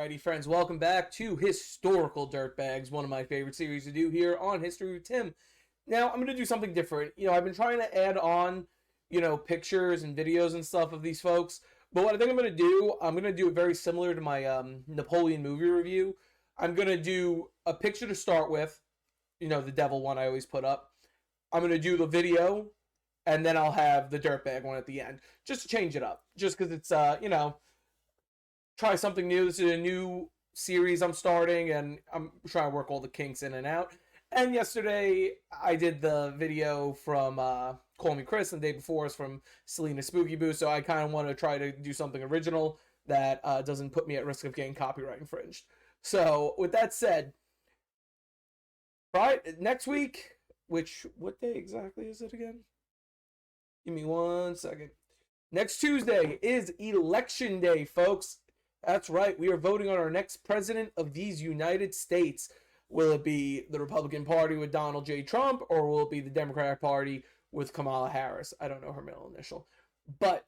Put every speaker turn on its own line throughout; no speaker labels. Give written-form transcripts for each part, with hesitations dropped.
Alrighty, friends, welcome back to Historical Dirtbags, one of my favorite series to do here on History with Tim. Now, I'm going to do something different. I've been trying to add on, pictures and videos and stuff of these folks, but what I think I'm going to do it very similar to my Napoleon movie review. I'm going to do a picture to start with, the devil one I always put up. I'm going to do the video, and then I'll have the dirtbag one at the end, just to change it up, just because it's, try something new. This is a new series I'm starting, and I'm trying to work all the kinks in and out. And yesterday, I did the video from Call Me Chris, and the day before was from Selena Spooky Boo, so I kind of want to try to do something original that doesn't put me at risk of getting copyright infringed. So, with that said, next week, what day exactly is it again? Give me 1 second. Next Tuesday is Election Day, folks. That's right. We are voting on our next president of these United States. Will it be the Republican Party with Donald J. Trump, or will it be the Democratic Party with Kamala Harris? I don't know her middle initial. But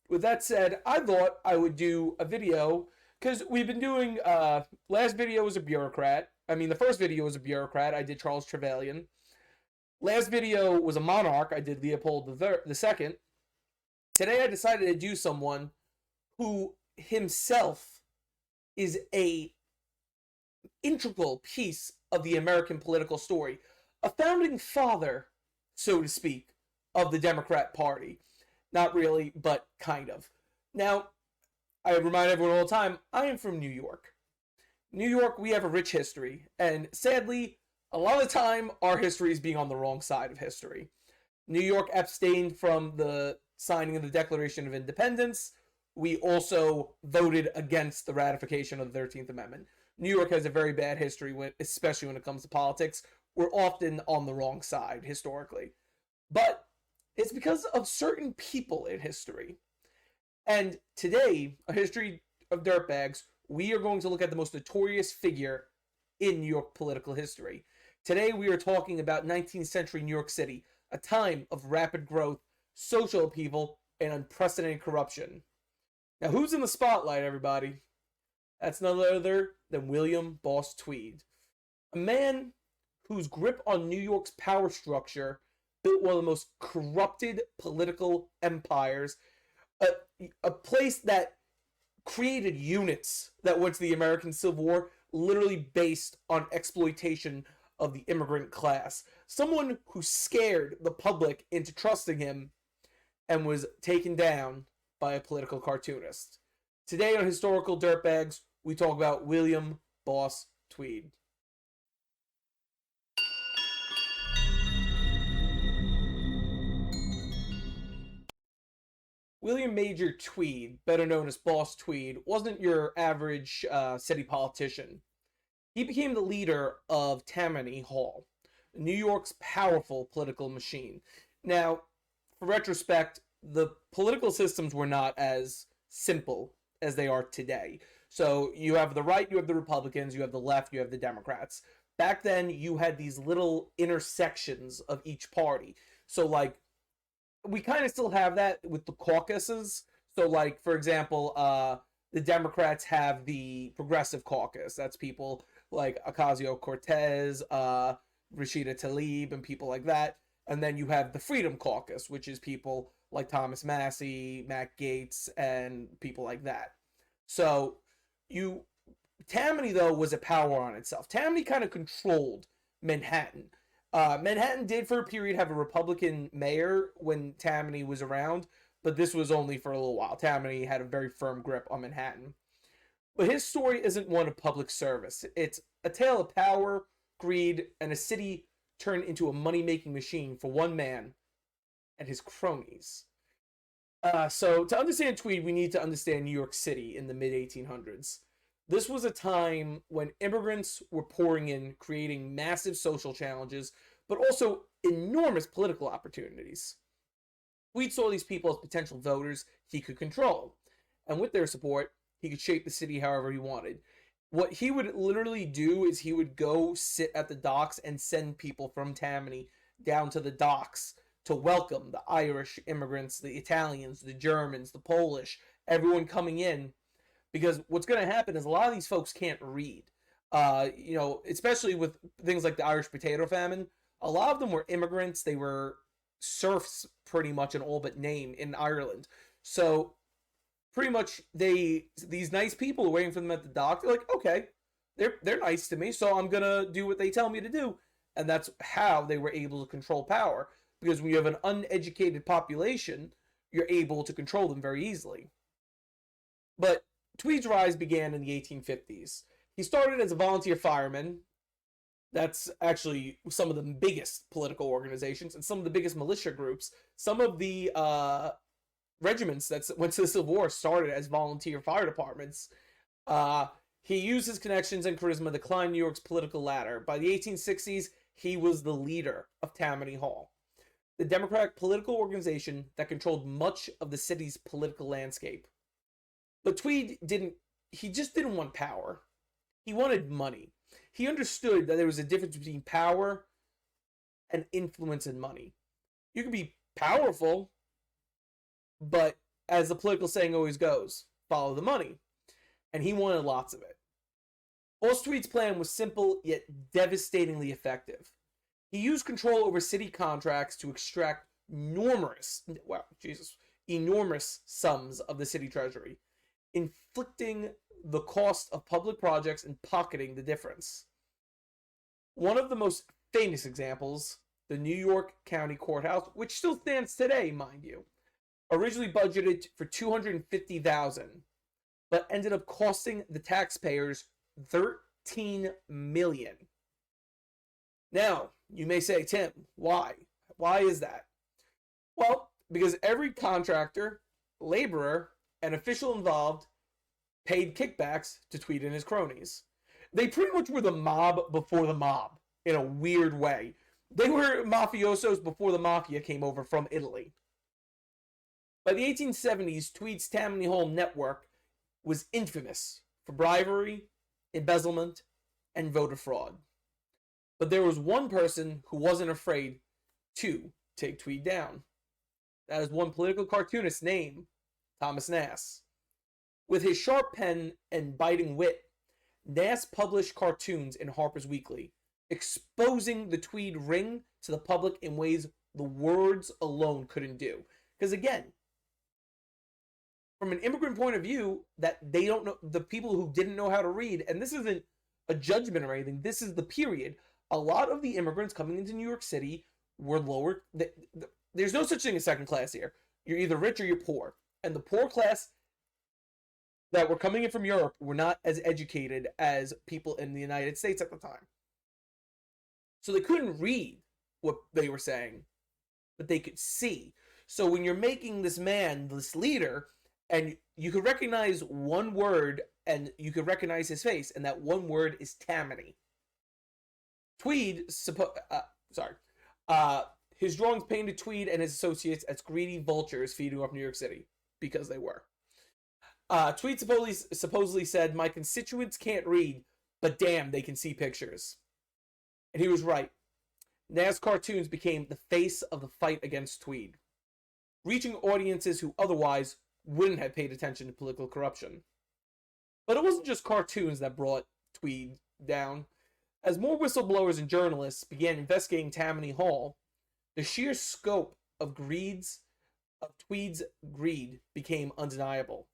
with that said, I thought I would do a video because we've been doing, last video was a bureaucrat. The first video was a bureaucrat. I did Charles Trevelyan. Last video was a monarch. I did Leopold II. Today I decided to do someone who himself is a integral piece of the American political story, a founding father, so to speak, of the Democrat Party. Not really, but kind of. Now, I remind everyone all the time, I am from New York. New York, we have a rich history, and sadly, a lot of the time, our history is being on the wrong side of history. New York abstained from the signing of the Declaration of Independence. We also voted against the ratification of the 13th Amendment. New York has a very bad history, especially when it comes to politics. We're often on the wrong side, historically. But it's because of certain people in history. And today, a history of dirtbags, we are going to look at the most notorious figure in New York political history. Today, we are talking about 19th century New York City, a time of rapid growth, social upheaval, and unprecedented corruption. Now, who's in the spotlight, everybody? That's none other than William Boss Tweed, a man whose grip on New York's power structure built one of the most corrupted political empires, a place that created units that went to the American Civil War literally based on exploitation of the immigrant class. Someone who scared the public into trusting him and was taken down by a political cartoonist. Today on Historical Dirtbags, we talk about William Boss Tweed. William Major Tweed, better known as Boss Tweed, wasn't your average city politician. He became the leader of Tammany Hall, New York's powerful political machine. Now, for retrospect, the political systems were not as simple as they are today. So you have the right, you have the Republicans, you have the left, you have the Democrats. Back then, you had these little intersections of each party. So, we kind of still have that with the caucuses. So, for example, the Democrats have the Progressive Caucus. That's people like Ocasio-Cortez, Rashida Tlaib, and people like that. And then you have the Freedom Caucus, which is people like Thomas Massie, Matt Gaetz, and people like that. So, Tammany, though, was a power on itself. Tammany kind of controlled Manhattan. Manhattan did, for a period, have a Republican mayor when Tammany was around, but this was only for a little while. Tammany had a very firm grip on Manhattan. But his story isn't one of public service. It's a tale of power, greed, and a city turned into a money-making machine for one man and his cronies. So to understand Tweed, we need to understand New York City in the mid-1800s. This was a time when immigrants were pouring in, creating massive social challenges, but also enormous political opportunities. Tweed saw these people as potential voters he could control, and with their support, he could shape the city however he wanted. What he would literally do is he would go sit at the docks and send people from Tammany down to the docks to welcome the Irish immigrants, the Italians, the Germans, the Polish, everyone coming in. because what's going to happen is a lot of these folks can't read. Especially with things like the Irish potato famine, a lot of them were immigrants. They were serfs pretty much in all but name in Ireland. So pretty much these nice people are waiting for them at the dock. They're like, okay, they're nice to me, so I'm gonna do what they tell me to do. And that's how they were able to control power. Because when you have an uneducated population, you're able to control them very easily. But Tweed's rise began in the 1850s. He started as a volunteer fireman. That's actually some of the biggest political organizations and some of the biggest militia groups. Some of the regiments that went to the Civil War started as volunteer fire departments. He used his connections and charisma to climb New York's political ladder. By the 1860s, he was the leader of Tammany Hall, the Democratic political organization that controlled much of the city's political landscape. But Tweed just didn't want power. He wanted money. He understood that there was a difference between power and influence and money. You can be powerful, but as the political saying always goes, follow the money. And he wanted lots of it. False Tweed's plan was simple yet devastatingly effective. He used control over city contracts to extract enormous sums of the city treasury, inflicting the cost of public projects and pocketing the difference. One of the most famous examples, the New York County Courthouse, which still stands today, mind you, originally budgeted for $250,000, but ended up costing the taxpayers $13 million. Now, you may say, Tim, why? Why is that? Well, because every contractor, laborer, and official involved paid kickbacks to Tweed and his cronies. They pretty much were the mob before the mob, in a weird way. They were mafiosos before the mafia came over from Italy. By the 1870s, Tweed's Tammany Hall network was infamous for bribery, embezzlement, and voter fraud. But there was one person who wasn't afraid to take Tweed down. That is one political cartoonist named Thomas Nast. With his sharp pen and biting wit, Nast published cartoons in Harper's Weekly, exposing the Tweed ring to the public in ways the words alone couldn't do. Because again, from an immigrant point of view, that they don't know, the people who didn't know how to read, and this isn't a judgment or anything, this is the period. A lot of the immigrants coming into New York City were lower. There's no such thing as second class here. You're either rich or you're poor. And the poor class that were coming in from Europe were not as educated as people in the United States at the time. So they couldn't read what they were saying, but they could see. So when you're making this man, this leader, and you could recognize one word and you could recognize his face, and that one word is Tammany. Tweed, his drawings painted Tweed and his associates as greedy vultures feeding off New York City, because they were. Tweed supposedly said, "My constituents can't read, but damn, they can see pictures." And he was right. Nast's cartoons became the face of the fight against Tweed, reaching audiences who otherwise wouldn't have paid attention to political corruption. But it wasn't just cartoons that brought Tweed down. As more whistleblowers and journalists began investigating Tammany Hall, the sheer scope of Tweed's greed became undeniable.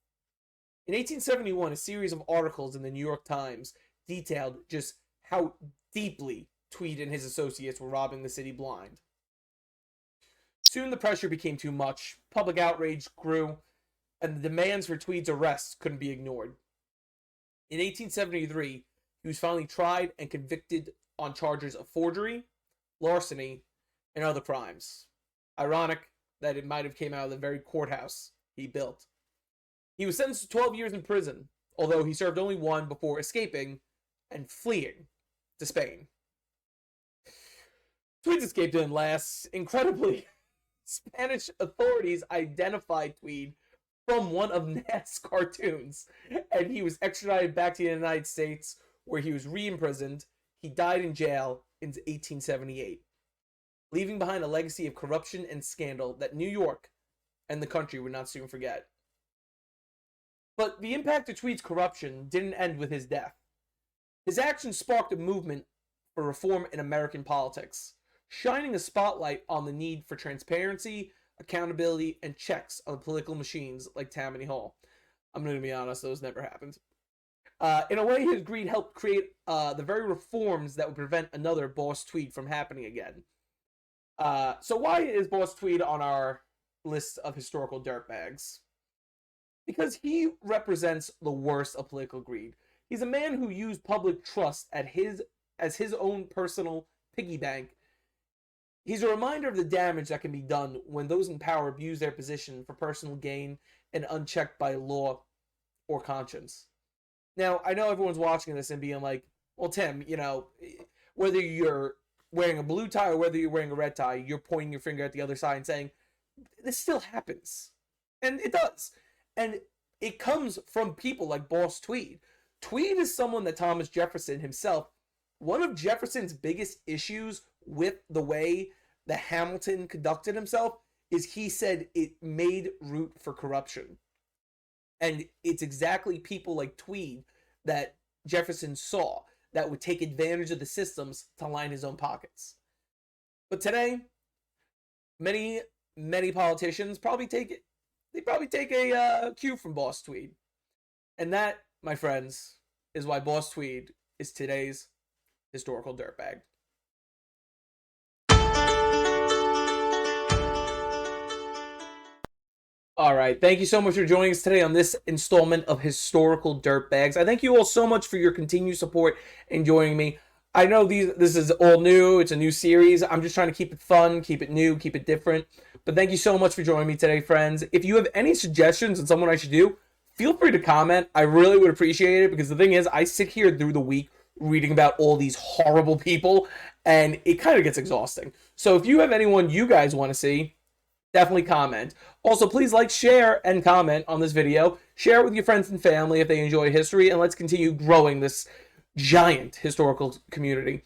In 1871, a series of articles in the New York Times detailed just how deeply Tweed and his associates were robbing the city blind. Soon the pressure became too much, public outrage grew, and the demands for Tweed's arrest couldn't be ignored. In 1873, he was finally tried and convicted on charges of forgery, larceny, and other crimes. Ironic that it might have came out of the very courthouse he built. He was sentenced to 12 years in prison, although he served only one before escaping and fleeing to Spain. Tweed's escape didn't last. Incredibly, Spanish authorities identified Tweed from one of Nast's cartoons, and he was extradited back to the United States, where he was re-imprisoned. He died in jail in 1878, leaving behind a legacy of corruption and scandal that New York and the country would not soon forget. But the impact of Tweed's corruption didn't end with his death. His actions sparked a movement for reform in American politics, shining a spotlight on the need for transparency, accountability, and checks on political machines like Tammany Hall. I'm going to be honest, those never happened. In a way, his greed helped create the very reforms that would prevent another Boss Tweed from happening again. So why is Boss Tweed on our list of historical dirtbags? Because he represents the worst of political greed. He's a man who used public trust as his own personal piggy bank. He's a reminder of the damage that can be done when those in power abuse their position for personal gain and unchecked by law or conscience. Now, I know everyone's watching this and being like, well, Tim, you know, whether you're wearing a blue tie or whether you're wearing a red tie, you're pointing your finger at the other side and saying, this still happens. And it does. And it comes from people like Boss Tweed. Tweed is someone that Thomas Jefferson himself, one of Jefferson's biggest issues with the way that Hamilton conducted himself is he said it made room for corruption. And it's exactly people like Tweed that Jefferson saw that would take advantage of the systems to line his own pockets. But today, many politicians probably take a cue from Boss Tweed. And that, my friends, is why Boss Tweed is today's historical dirtbag. All right. Thank you so much for joining us today on this installment of Historical Dirtbags. I thank you all so much for your continued support and joining me. I know this is all new. It's a new series. I'm just trying to keep it fun, keep it new, keep it different. But thank you so much for joining me today, friends. If you have any suggestions on someone I should do, feel free to comment. I really would appreciate it because the thing is, I sit here through the week reading about all these horrible people, and it kind of gets exhausting. So if you have anyone you guys want to see, definitely comment. Also, please like, share, and comment on this video. Share it with your friends and family if they enjoy history, and let's continue growing this giant historical community.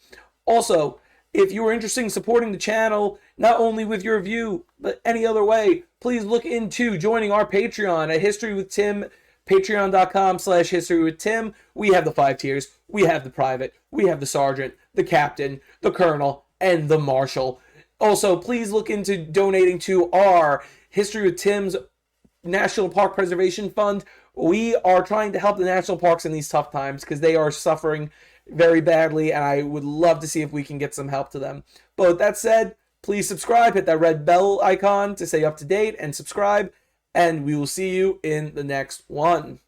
Also, if you are interested in supporting the channel, not only with your view, but any other way, please look into joining our Patreon at History with Tim, patreon.com/historywithtim. We have the 5 tiers. We have the private. We have the sergeant, the captain, the colonel, and the marshal. Also, please look into donating to our History with Tim's National Park Preservation Fund. We are trying to help the national parks in these tough times because they are suffering very badly, and I would love to see if we can get some help to them. But with that said, please subscribe, hit that red bell icon to stay up to date, and subscribe, and we will see you in the next one.